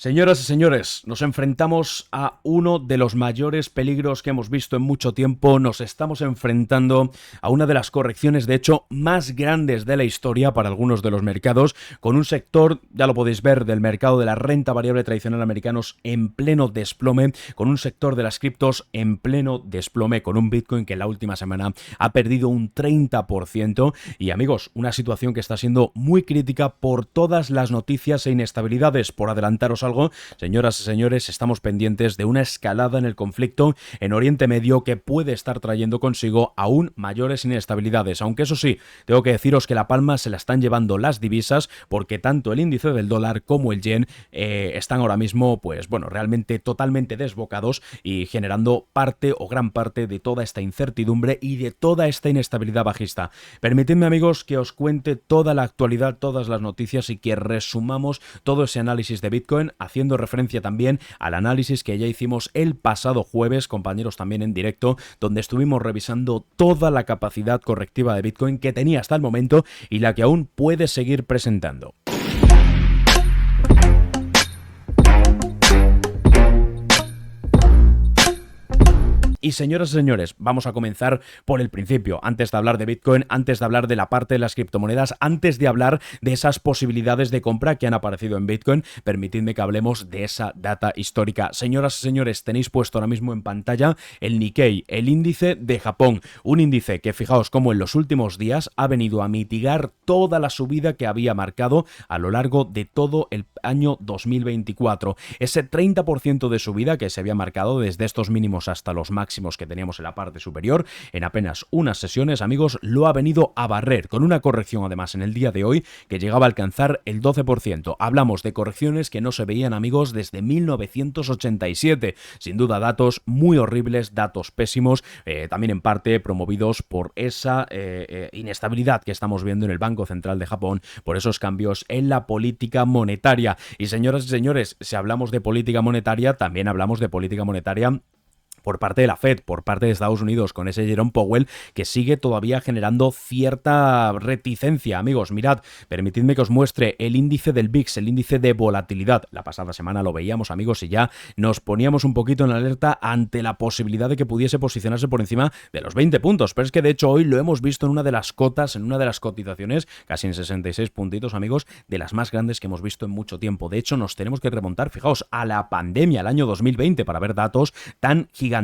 Señoras y señores, nos enfrentamos a uno de los mayores peligros que hemos visto en mucho tiempo. Nos estamos enfrentando a una de las correcciones, de hecho, más grandes de la historia para algunos de los mercados, con un sector, ya lo podéis ver, del mercado de la renta variable tradicional americanos en pleno desplome, con un sector de las criptos en pleno desplome, con un Bitcoin que en la última semana ha perdido un 30%. Y amigos, una situación que está siendo muy crítica por todas las noticias e inestabilidades. Por adelantaros algo, señoras y señores, estamos pendientes de una escalada en el conflicto en Oriente Medio que puede estar trayendo consigo aún mayores inestabilidades, aunque eso sí, tengo que deciros que la palma se la están llevando las divisas, porque tanto el índice del dólar como el yen están ahora mismo, pues bueno, realmente totalmente desbocados y generando parte o gran parte de toda esta incertidumbre y de toda esta inestabilidad bajista. Permitidme, amigos, que os cuente toda la actualidad, todas las noticias y que resumamos todo ese análisis de Bitcoin, haciendo referencia también al análisis que ya hicimos el pasado jueves, compañeros, también en directo, donde estuvimos revisando toda la capacidad correctiva de Bitcoin que tenía hasta el momento y la que aún puede seguir presentando. Y señoras y señores, vamos a comenzar por el principio, antes de hablar de Bitcoin, antes de hablar de la parte de las criptomonedas, antes de hablar de esas posibilidades de compra que han aparecido en Bitcoin, permitidme que hablemos de esa data histórica. Señoras y señores, tenéis puesto ahora mismo en pantalla el Nikkei, el índice de Japón, un índice que fijaos cómo en los últimos días ha venido a mitigar toda la subida que había marcado a lo largo de todo el año 2024. Ese 30% de subida que se había marcado desde estos mínimos hasta los máximos que teníamos en la parte superior, en apenas unas sesiones, amigos, lo ha venido a barrer, con una corrección además en el día de hoy que llegaba a alcanzar el 12%. Hablamos de correcciones que no se veían, amigos, desde 1987. Sin duda, datos muy horribles, datos pésimos, también en parte promovidos por esa inestabilidad que estamos viendo en el Banco Central de Japón, por esos cambios en la política monetaria. Y señoras y señores, si hablamos de política monetaria, también hablamos de política monetaria por parte de la Fed, por parte de Estados Unidos, con ese Jerome Powell que sigue todavía generando cierta reticencia. Amigos, mirad, permitidme que os muestre el índice del VIX, el índice de volatilidad. La pasada semana lo veíamos, amigos, y ya nos poníamos un poquito en alerta ante la posibilidad de que pudiese posicionarse por encima de los 20 puntos. Pero es que de hecho hoy lo hemos visto en una de las cotas, en una de las cotizaciones, casi en 66 puntitos, amigos, de las más grandes que hemos visto en mucho tiempo. De hecho, nos tenemos que remontar, fijaos, a la pandemia, al año 2020, para ver datos tan gigantescos,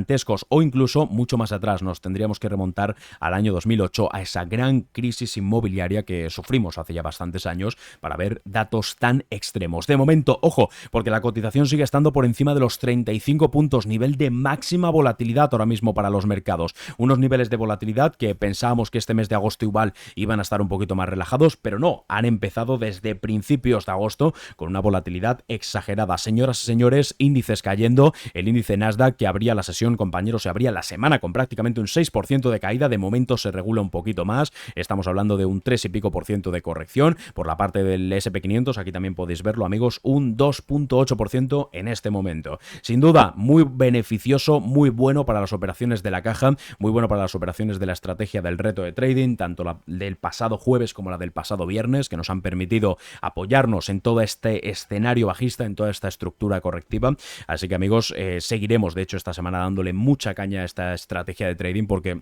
o incluso mucho más atrás nos tendríamos que remontar al año 2008, a esa gran crisis inmobiliaria que sufrimos hace ya bastantes años, para ver datos tan extremos. De momento, ojo, porque la cotización sigue estando por encima de los 35 puntos, nivel de máxima volatilidad ahora mismo para los mercados. Unos niveles de volatilidad que pensábamos que este mes de agosto igual iban a estar un poquito más relajados, pero no, han empezado desde principios de agosto con una volatilidad exagerada. Señoras y señores, índices cayendo, el índice Nasdaq que abría la sesión, compañeros, se abría la semana con prácticamente un 6% de caída, de momento se regula un poquito más, estamos hablando de un 3 y pico por ciento de corrección. Por la parte del S&P 500, aquí también podéis verlo, amigos, un 2.8% en este momento. Sin duda, muy beneficioso, muy bueno para las operaciones de la caja, muy bueno para las operaciones de la estrategia del reto de trading, tanto la del pasado jueves como la del pasado viernes, que nos han permitido apoyarnos en todo este escenario bajista, en toda esta estructura correctiva. Así que, amigos, seguiremos, de hecho, esta semana dándole mucha caña a esta estrategia de trading porque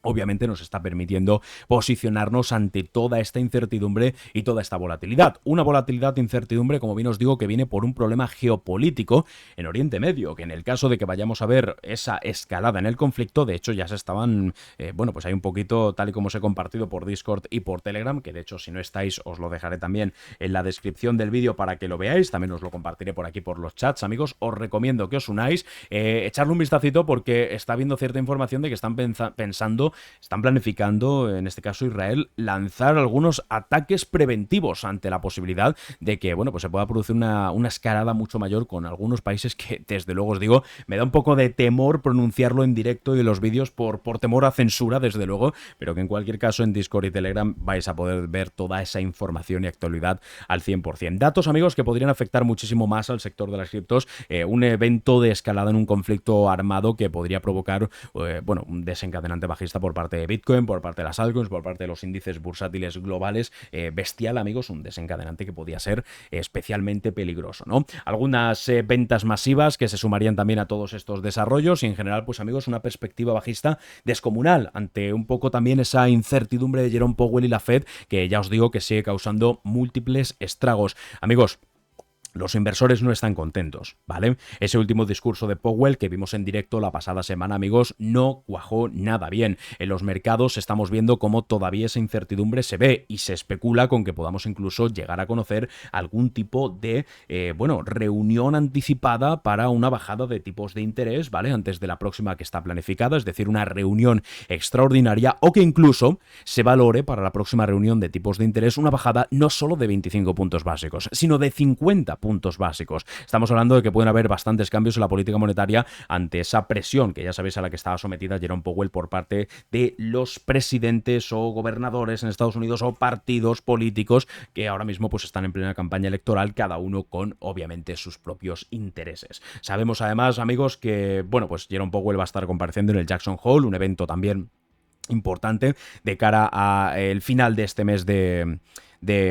obviamente nos está permitiendo posicionarnos ante toda esta incertidumbre y toda esta volatilidad. Una volatilidad e incertidumbre, como bien os digo, que viene por un problema geopolítico en Oriente Medio, que en el caso de que vayamos a ver esa escalada en el conflicto, de hecho ya se estaban, bueno, pues hay un poquito, tal y como os he compartido por Discord y por Telegram, que de hecho si no estáis os lo dejaré también en la descripción del vídeo para que lo veáis, también os lo compartiré por aquí por los chats, amigos, os recomiendo que os unáis, echarle un vistacito porque está habiendo cierta información de que están están planificando, en este caso Israel, lanzar algunos ataques preventivos ante la posibilidad de que, bueno, pues se pueda producir una escalada mucho mayor con algunos países que, desde luego os digo, me da un poco de temor pronunciarlo en directo y en los vídeos por temor a censura, desde luego, pero que en cualquier caso en Discord y Telegram vais a poder ver toda esa información y actualidad al 100%. Datos, amigos, que podrían afectar muchísimo más al sector de las criptos, un evento de escalada en un conflicto armado que podría provocar, bueno, un desencadenante bajista por parte de Bitcoin, por parte de las altcoins, por parte de los índices bursátiles globales, bestial, amigos, un desencadenante que podía ser especialmente peligroso, ¿no? Algunas ventas masivas que se sumarían también a todos estos desarrollos y en general, pues amigos, una perspectiva bajista descomunal ante un poco también esa incertidumbre de Jerome Powell y la Fed, que ya os digo que sigue causando múltiples estragos. Amigos, los inversores no están contentos, ¿vale? Ese último discurso de Powell que vimos en directo la pasada semana, amigos, no cuajó nada bien. En los mercados estamos viendo cómo todavía esa incertidumbre se ve y se especula con que podamos incluso llegar a conocer algún tipo de, reunión anticipada para una bajada de tipos de interés, ¿vale? Antes de la próxima que está planificada, es decir, una reunión extraordinaria o que incluso se valore para la próxima reunión de tipos de interés una bajada no solo de 25 puntos básicos, sino de 50 puntos básicos. Estamos hablando de que pueden haber bastantes cambios en la política monetaria ante esa presión que ya sabéis a la que estaba sometida Jerome Powell por parte de los presidentes o gobernadores en Estados Unidos o partidos políticos que ahora mismo pues están en plena campaña electoral, cada uno con obviamente sus propios intereses. Sabemos además, amigos, que pues Jerome Powell va a estar compareciendo en el Jackson Hole, un evento también importante de cara al final de este mes de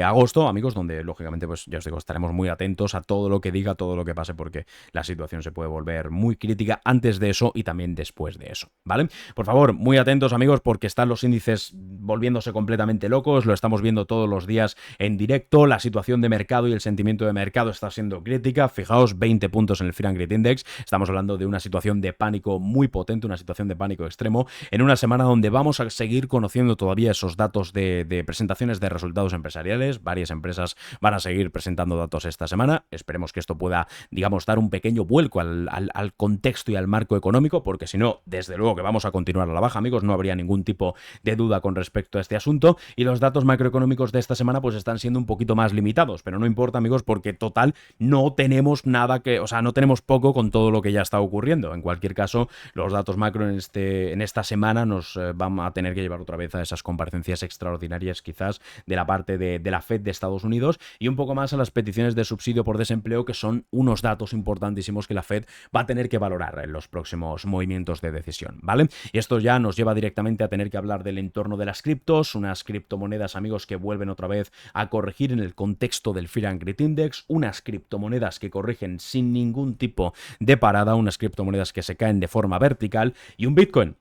agosto, amigos, donde lógicamente pues ya os digo, estaremos muy atentos a todo lo que diga, todo lo que pase, porque la situación se puede volver muy crítica antes de eso y también después de eso, ¿vale? Por favor, muy atentos, amigos, porque están los índices volviéndose completamente locos, lo estamos viendo todos los días en directo, la situación de mercado y el sentimiento de mercado está siendo crítica. Fijaos, 20 puntos en el Fear and Greed Index, estamos hablando de una situación de pánico muy potente, una situación de pánico extremo, en una semana donde vamos a seguir conociendo todavía esos datos de presentaciones de resultados empresariales. Varias empresas van a seguir presentando datos esta semana. Esperemos que esto pueda, digamos, dar un pequeño vuelco al contexto y al marco económico, porque si no, desde luego que vamos a continuar a la baja, amigos, no habría ningún tipo de duda con respecto a este asunto. Y los datos macroeconómicos de esta semana pues están siendo un poquito más limitados, pero no importa, amigos, porque total no tenemos no tenemos poco con todo lo que ya está ocurriendo. En cualquier caso, los datos macro en esta semana nos van a tener que llevar otra vez a esas comparecencias extraordinarias quizás de la parte de la Fed de Estados Unidos y un poco más a las peticiones de subsidio por desempleo, que son unos datos importantísimos que la Fed va a tener que valorar en los próximos movimientos de decisión, ¿vale? Y esto ya nos lleva directamente a tener que hablar del entorno de las criptos, unas criptomonedas, amigos, que vuelven otra vez a corregir en el contexto del Fear and Greed Index, unas criptomonedas que corrigen sin ningún tipo de parada, unas criptomonedas que se caen de forma vertical y un Bitcoin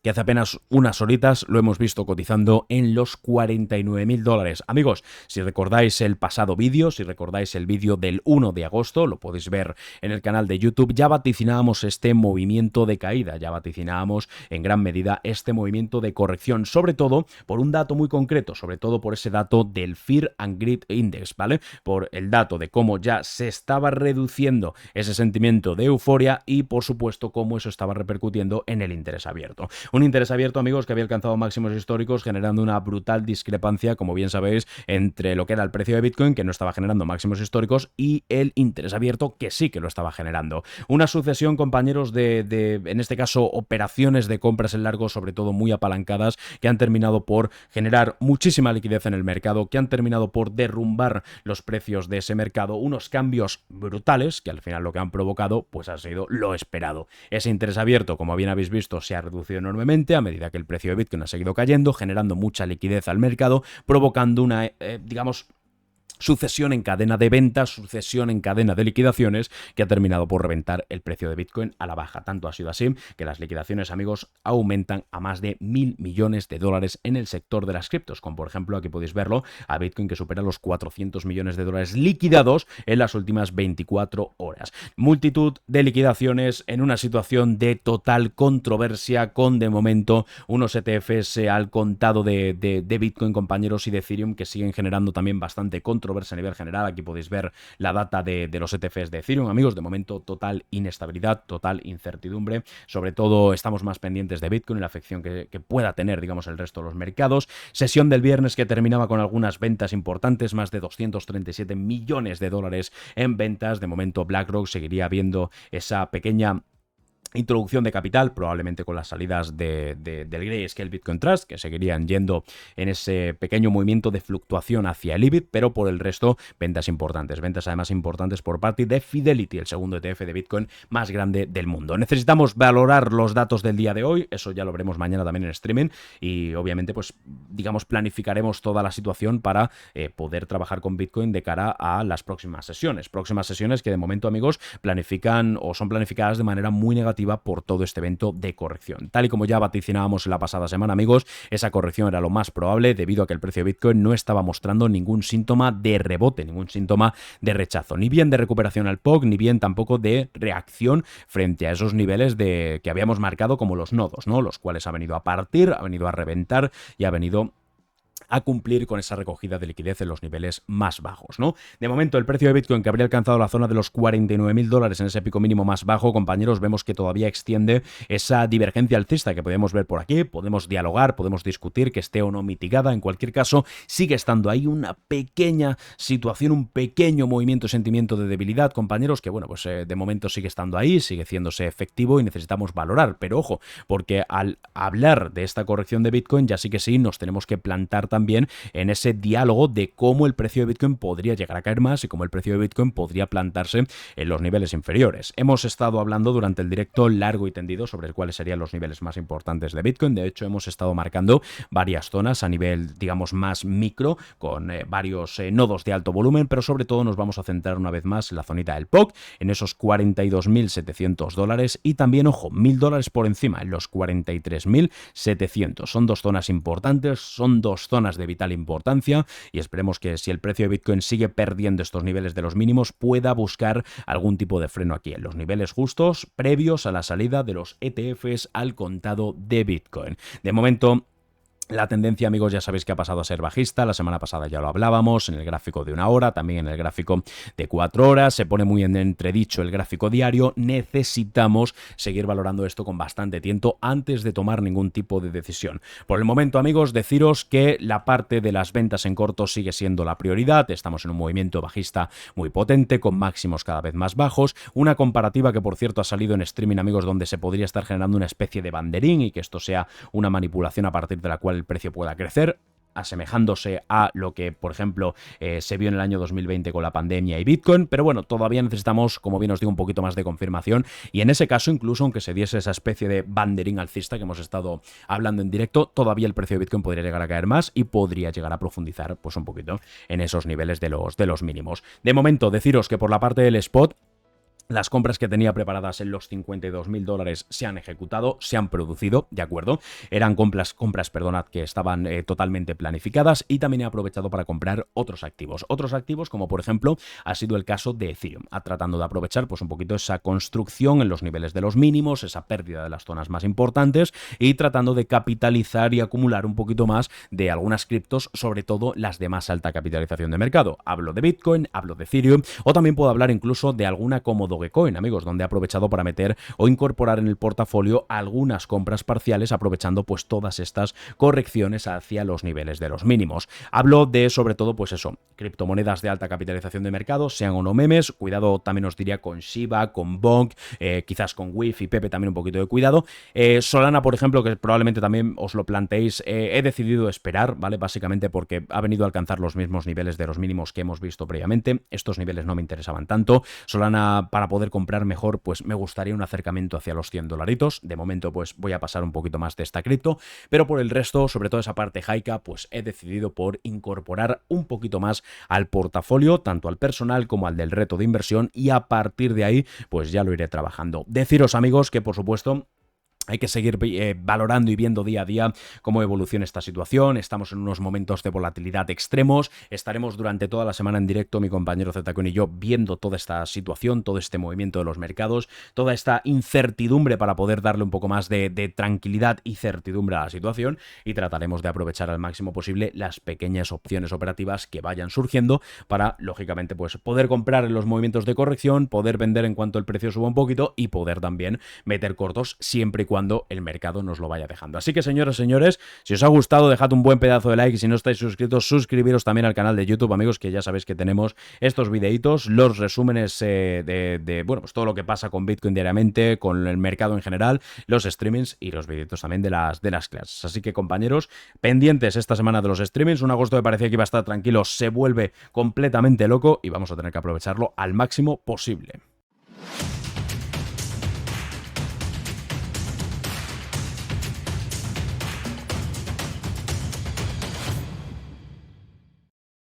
que hace apenas unas horitas lo hemos visto cotizando en los $49.000. Amigos, si recordáis el pasado vídeo, si recordáis el vídeo del 1 de agosto, lo podéis ver en el canal de YouTube, ya vaticinábamos este movimiento de caída, ya vaticinábamos en gran medida este movimiento de corrección, sobre todo por un dato muy concreto, sobre todo por ese dato del Fear and Greed Index, ¿vale? Por el dato de cómo ya se estaba reduciendo ese sentimiento de euforia y, por supuesto, cómo eso estaba repercutiendo en el interés abierto. Un interés abierto, amigos, que había alcanzado máximos históricos, generando una brutal discrepancia, como bien sabéis, entre lo que era el precio de Bitcoin, que no estaba generando máximos históricos, y el interés abierto, que sí que lo estaba generando. Una sucesión, compañeros, en este caso, operaciones de compras en largo, sobre todo muy apalancadas, que han terminado por generar muchísima liquidez en el mercado, que han terminado por derrumbar los precios de ese mercado, unos cambios brutales, que al final lo que han provocado, pues ha sido lo esperado. Ese interés abierto, como bien habéis visto, se ha reducido enormemente a medida que el precio de Bitcoin ha seguido cayendo, generando mucha liquidez al mercado, provocando una, sucesión en cadena de ventas, sucesión en cadena de liquidaciones que ha terminado por reventar el precio de Bitcoin a la baja. Tanto ha sido así que las liquidaciones, amigos, aumentan a más de $1.000 millones en el sector de las criptos, como por ejemplo aquí podéis verlo, a Bitcoin que supera los $400 millones liquidados en las últimas 24 horas. Multitud de liquidaciones en una situación de total controversia con, de momento, unos ETFs al contado de Bitcoin, compañeros, y de Ethereum que siguen generando también bastante controversia a nivel general. Aquí podéis ver la data de los ETFs de Ethereum, amigos. De momento, total inestabilidad, total incertidumbre. Sobre todo, estamos más pendientes de Bitcoin y la afección que pueda tener, digamos, el resto de los mercados. Sesión del viernes que terminaba con algunas ventas importantes, más de $237 millones en ventas. De momento, BlackRock seguiría viendo esa pequeña introducción de capital, probablemente con las salidas del Grayscale Bitcoin Trust, que seguirían yendo en ese pequeño movimiento de fluctuación hacia el IBIT, pero por el resto, ventas importantes. Ventas además importantes por parte de Fidelity, el segundo ETF de Bitcoin más grande del mundo. Necesitamos valorar los datos del día de hoy, eso ya lo veremos mañana también en streaming, y obviamente, pues, digamos, planificaremos toda la situación para poder trabajar con Bitcoin de cara a las próximas sesiones. Próximas sesiones que de momento, amigos, planifican o son planificadas de manera muy negativa por todo este evento de corrección. Tal y como ya vaticinábamos en la pasada semana, amigos, esa corrección era lo más probable debido a que el precio de Bitcoin no estaba mostrando ningún síntoma de rebote, ningún síntoma de rechazo, ni bien de recuperación al POC, ni bien tampoco de reacción frente a esos niveles que habíamos marcado como los nodos, ¿no? Los cuales ha venido a partir, ha venido a reventar y ha venido a cumplir con esa recogida de liquidez en los niveles más bajos, ¿no? De momento, el precio de Bitcoin, que habría alcanzado la zona de los $49.000 en ese pico mínimo más bajo, compañeros, vemos que todavía extiende esa divergencia alcista que podemos ver por aquí, podemos dialogar, podemos discutir que esté o no mitigada, en cualquier caso, sigue estando ahí una pequeña situación, un pequeño movimiento, sentimiento de debilidad, compañeros, que bueno, pues de momento sigue estando ahí, sigue haciéndose efectivo y necesitamos valorar, pero ojo, porque al hablar de esta corrección de Bitcoin, ya sí que sí, nos tenemos que plantar también en ese diálogo de cómo el precio de Bitcoin podría llegar a caer más y cómo el precio de Bitcoin podría plantarse en los niveles inferiores. Hemos estado hablando durante el directo largo y tendido sobre cuáles serían los niveles más importantes de Bitcoin. De hecho, hemos estado marcando varias zonas a nivel, digamos, más micro, con varios nodos de alto volumen, pero sobre todo nos vamos a centrar una vez más en la zonita del POC, en esos $42.700 y también, ojo, $1.000 por encima, en los 43.700. Son dos zonas importantes, son dos zonas de vital importancia y esperemos que si el precio de Bitcoin sigue perdiendo estos niveles de los mínimos pueda buscar algún tipo de freno aquí en los niveles justos previos a la salida de los ETFs al contado de Bitcoin. De momento, la tendencia, amigos, ya sabéis que ha pasado a ser bajista. La semana pasada ya lo hablábamos en el gráfico de 1 hora, también en el gráfico de 4 horas. Se pone muy en entredicho el gráfico diario. Necesitamos seguir valorando esto con bastante tiento antes de tomar ningún tipo de decisión. Por el momento, amigos, deciros que la parte de las ventas en corto sigue siendo la prioridad. Estamos en un movimiento bajista muy potente, con máximos cada vez más bajos. Una comparativa que, por cierto, ha salido en streaming, amigos, donde se podría estar generando una especie de banderín y que esto sea una manipulación a partir de la cual el precio pueda crecer, asemejándose a lo que, por ejemplo, se vio en el año 2020 con la pandemia y Bitcoin, pero bueno, todavía necesitamos, como bien os digo, un poquito más de confirmación y en ese caso, incluso aunque se diese esa especie de banderín alcista que hemos estado hablando en directo, todavía el precio de Bitcoin podría llegar a caer más y podría llegar a profundizar pues un poquito en esos niveles de los mínimos. De momento, deciros que por la parte del spot, las compras que tenía preparadas en los $52.000 se han ejecutado, se han producido, ¿de acuerdo? Eran compras, perdonad, que estaban totalmente planificadas y también he aprovechado para comprar otros activos. Otros activos como por ejemplo ha sido el caso de Ethereum, tratando de aprovechar pues un poquito esa construcción en los niveles de los mínimos, esa pérdida de las zonas más importantes y tratando de capitalizar y acumular un poquito más de algunas criptos, sobre todo las de más alta capitalización de mercado. Hablo de Bitcoin, hablo de Ethereum o también puedo hablar incluso de alguna como Dogecoin, amigos, donde he aprovechado para meter o incorporar en el portafolio algunas compras parciales aprovechando pues todas estas correcciones hacia los niveles de los mínimos. Hablo de sobre todo pues eso, criptomonedas de alta capitalización de mercado, sean o no memes, cuidado también os diría con Shiba, con Bonk, quizás con WIF y Pepe también un poquito de cuidado. Solana, por ejemplo, que probablemente también os lo planteéis, he decidido esperar, ¿vale? Básicamente porque ha venido a alcanzar los mismos niveles de los mínimos que hemos visto previamente. Estos niveles no me interesaban tanto. Solana, para poder comprar mejor, pues me gustaría un acercamiento hacia los $100. De momento, pues voy a pasar un poquito más de esta cripto, pero por el resto, sobre todo esa parte jaica, pues he decidido por incorporar un poquito más al portafolio, tanto al personal como al del reto de inversión, y a partir de ahí, pues ya lo iré trabajando. Deciros, amigos, que por supuesto hay que seguir valorando y viendo día a día cómo evoluciona esta situación. Estamos en unos momentos de volatilidad extremos. Estaremos durante toda la semana en directo, mi compañero Zetacon y yo, viendo toda esta situación, todo este movimiento de los mercados, toda esta incertidumbre para poder darle un poco más de tranquilidad y certidumbre a la situación, y trataremos de aprovechar al máximo posible las pequeñas opciones operativas que vayan surgiendo para, lógicamente, pues poder comprar en los movimientos de corrección, poder vender en cuanto el precio suba un poquito y poder también meter cortos siempre y cuando cuando el mercado nos lo vaya dejando. Así que, señoras y señores, si os ha gustado, dejad un buen pedazo de like y si no estáis suscritos, suscribiros también al canal de YouTube, amigos, que ya sabéis que tenemos estos videitos, los resúmenes bueno, pues todo lo que pasa con Bitcoin diariamente, con el mercado en general, los streamings y los videitos también de las clases. Así que, compañeros, pendientes esta semana de los streamings. Un agosto que parecía que iba a estar tranquilo se vuelve completamente loco y vamos a tener que aprovecharlo al máximo posible.